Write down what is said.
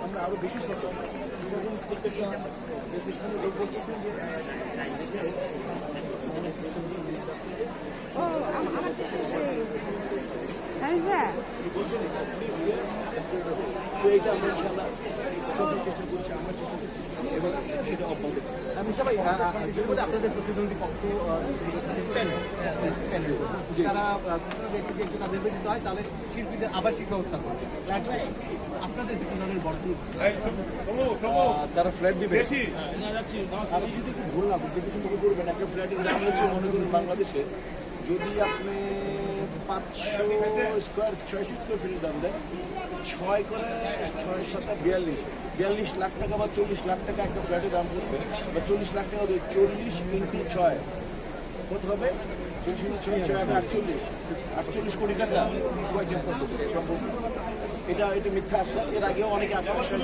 আমরা আরো বেশি সতর্ক যখন প্রত্যেকটা স্থানীয় লোক বলতেছেন যে বলছেন তো এইটা আমরা ইনশাআল্লাহ সঠিক চেষ্টা করছি, আমরা চেষ্টা করছি এবং সেটা অব্যাহত। আমি সবাই আপনাদের প্রতিদ্বন্দ্বী পক্ষ যারা ব্যক্তি একটু তাদের নির্বাচিত হয় তাহলে শিল্পীদের আবাসিক ব্যবস্থা করবে, আপনাদের বিনোদনের বর্তমান তারা ফ্ল্যাট দিবে। আমি যদি একটু ভুল না বুঝতে কিছু মনে করবেন, একটা ফ্ল্যাটের দাম হচ্ছে মনে করুন বাংলাদেশে যদি আপনি 500 স্কোয়ার 600 স্কোয়ার ফিটের দাম দেন, 6 করে 6 7 42 লাখ টাকা বা 40 লাখ টাকা একটা ফ্ল্যাটের দাম পড়বে, বা 40 লাখ টাকা 40 ইন্টু 6 কত হবে? 40 ইন্টু 6 48 কোটি টাকা। সম্ভব এটা মিথ্যা আশ্বাস। এর আগেও অনেকে আত্মবিশ্বাস